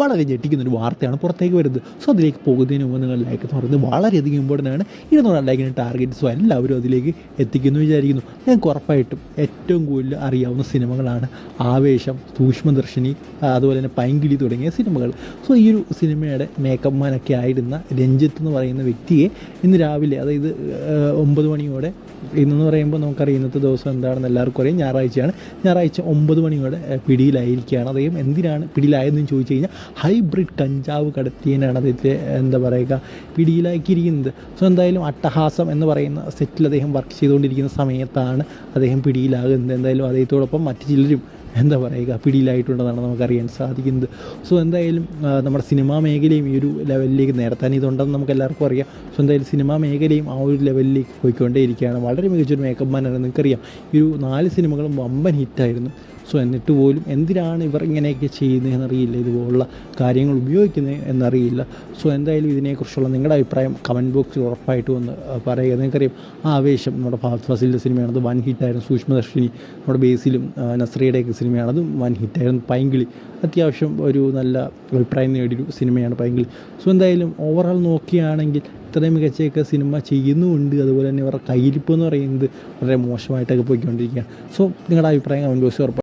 വളരെ ഞെട്ടിക്കുന്നൊരു വാർത്തയാണ് പുറത്തേക്ക് വരുന്നത്. സോ അതിലേക്ക് പോകുന്നതിന് മുമ്പ് നിങ്ങൾ ലൈക്ക് എന്ന് പറയുന്നത് വളരെയധികം ഇമ്പോർട്ടൻ്റ് ആണ്. 200 ലൈക്കിന് ടാർഗറ്റ്. സോ എല്ലാവരും അതിലേക്ക് എത്തിക്കുന്നു വിചാരിക്കുന്നു. ഞങ്ങൾക്ക് ഉറപ്പായിട്ടും ഏറ്റവും കൂടുതൽ അറിയാവുന്ന സിനിമകളാണ് ആവേശം, സൂക്ഷ്മദർശിനി, അതുപോലെ തന്നെ പൈങ്കിളി തുടങ്ങിയ സിനിമകൾ. സോ ഈ ഒരു സിനിമയുടെ മേക്കപ്പ് മാനൊക്കെ ആയിരുന്ന രഞ്ജിത്ത് എന്ന് പറയുന്ന വ്യക്തിയെ ഇന്ന് രാവിലെ, അതായത് 9 മണിയോടെ, ഇന്നെന്ന് പറയുമ്പോൾ നമുക്കറിയാം ഇന്നത്തെ ദിവസം എന്താണെന്ന് എല്ലാവർക്കും അറിയാം, ഞായറാഴ്ചയാണ്. ഞായറാഴ്ച 9 മണിയോടെ പിടിയിലായിരിക്കുകയാണ്. അദ്ദേഹം എന്തിനാണ് പിടിയിലായതെന്ന് ചോദിച്ചു കഴിഞ്ഞാൽ ഹൈബ്രിഡ് കഞ്ചാവ് കടത്തിയതിനാണ് അദ്ദേഹത്തെ എന്താ പറയുക പിടിയിലാക്കിയിരിക്കുന്നത്. സോ എന്തായാലും അട്ടഹാസം എന്ന് പറയുന്ന സെറ്റിൽ അദ്ദേഹം വർക്ക് ചെയ്തുകൊണ്ടിരിക്കുന്ന സമയത്താണ് അദ്ദേഹം പിടിയിലാകുന്നത്. എന്തായാലും അദ്ദേഹത്തോടൊപ്പം മറ്റു ചിലരും എന്താ പറയുക പിടിയിലായിട്ടുണ്ടെന്നാണ് നമുക്കറിയാൻ സാധിക്കുന്നത്. സോ എന്തായാലും നമ്മുടെ സിനിമാ മേഖലയും ഈ ഒരു ലെവലിലേക്ക് നേരത്താൻ ഇതുണ്ടെന്ന് നമുക്ക് എല്ലാവർക്കും അറിയാം. സോ എന്തായാലും സിനിമാ മേഖലയും ആ ഒരു ലെവലിലേക്ക് പോയിക്കൊണ്ടേയിരിക്കുകയാണ്. വളരെ മികച്ചൊരു മേക്കപ്പ് മാനാണ്. നിങ്ങൾക്കറിയാം ഈ ഒരു 4 സിനിമകളും വമ്പൻ ഹിറ്റായിരുന്നു. സോ എന്നിട്ട് പോലും എന്തിനാണ് ഇവർ ഇങ്ങനെയൊക്കെ ചെയ്യുന്നതെന്നറിയില്ല, ഇതുപോലുള്ള കാര്യങ്ങൾ ഉപയോഗിക്കുന്നത് എന്നറിയില്ല. സോ എന്തായാലും ഇതിനെക്കുറിച്ചുള്ള നിങ്ങളുടെ അഭിപ്രായം കമൻറ്റ് ബോക്സിൽ ഉറപ്പായിട്ടും ഒന്ന് പറയുക. നിങ്ങൾക്കറിയാം ആവേശം നമ്മുടെ ഫഹദ് ഫാസിലിൻ്റെ സിനിമയാണ്, അത് വൻ ഹിറ്റായിരുന്നു. സൂക്ഷ്മദർശിനി നമ്മുടെ ബേസിലും നസ്രിയുടെയൊക്കെ സിനിമയാണ്, അതും വൻ ഹിറ്റായിരുന്നു. പൈങ്കിളി അത്യാവശ്യം ഒരു നല്ല അഭിപ്രായം നേടിയൊരു സിനിമയാണ് പൈങ്കിളി. സോ എന്തായാലും ഓവറോൾ നോക്കുകയാണെങ്കിൽ ഇത്രയും മികച്ചൊക്കെ സിനിമ ചെയ്യുന്നുമുണ്ട്. അതുപോലെ തന്നെ ഇവരുടെ കയ്യിരിപ്പ് എന്ന് പറയുന്നത് വളരെ മോശമായിട്ടൊക്കെ പോയിക്കൊണ്ടിരിക്കുകയാണ്. സോ നിങ്ങളുടെ അഭിപ്രായം കമൻറ്റ് ബോക്സിൽ ഉറപ്പായിട്ടും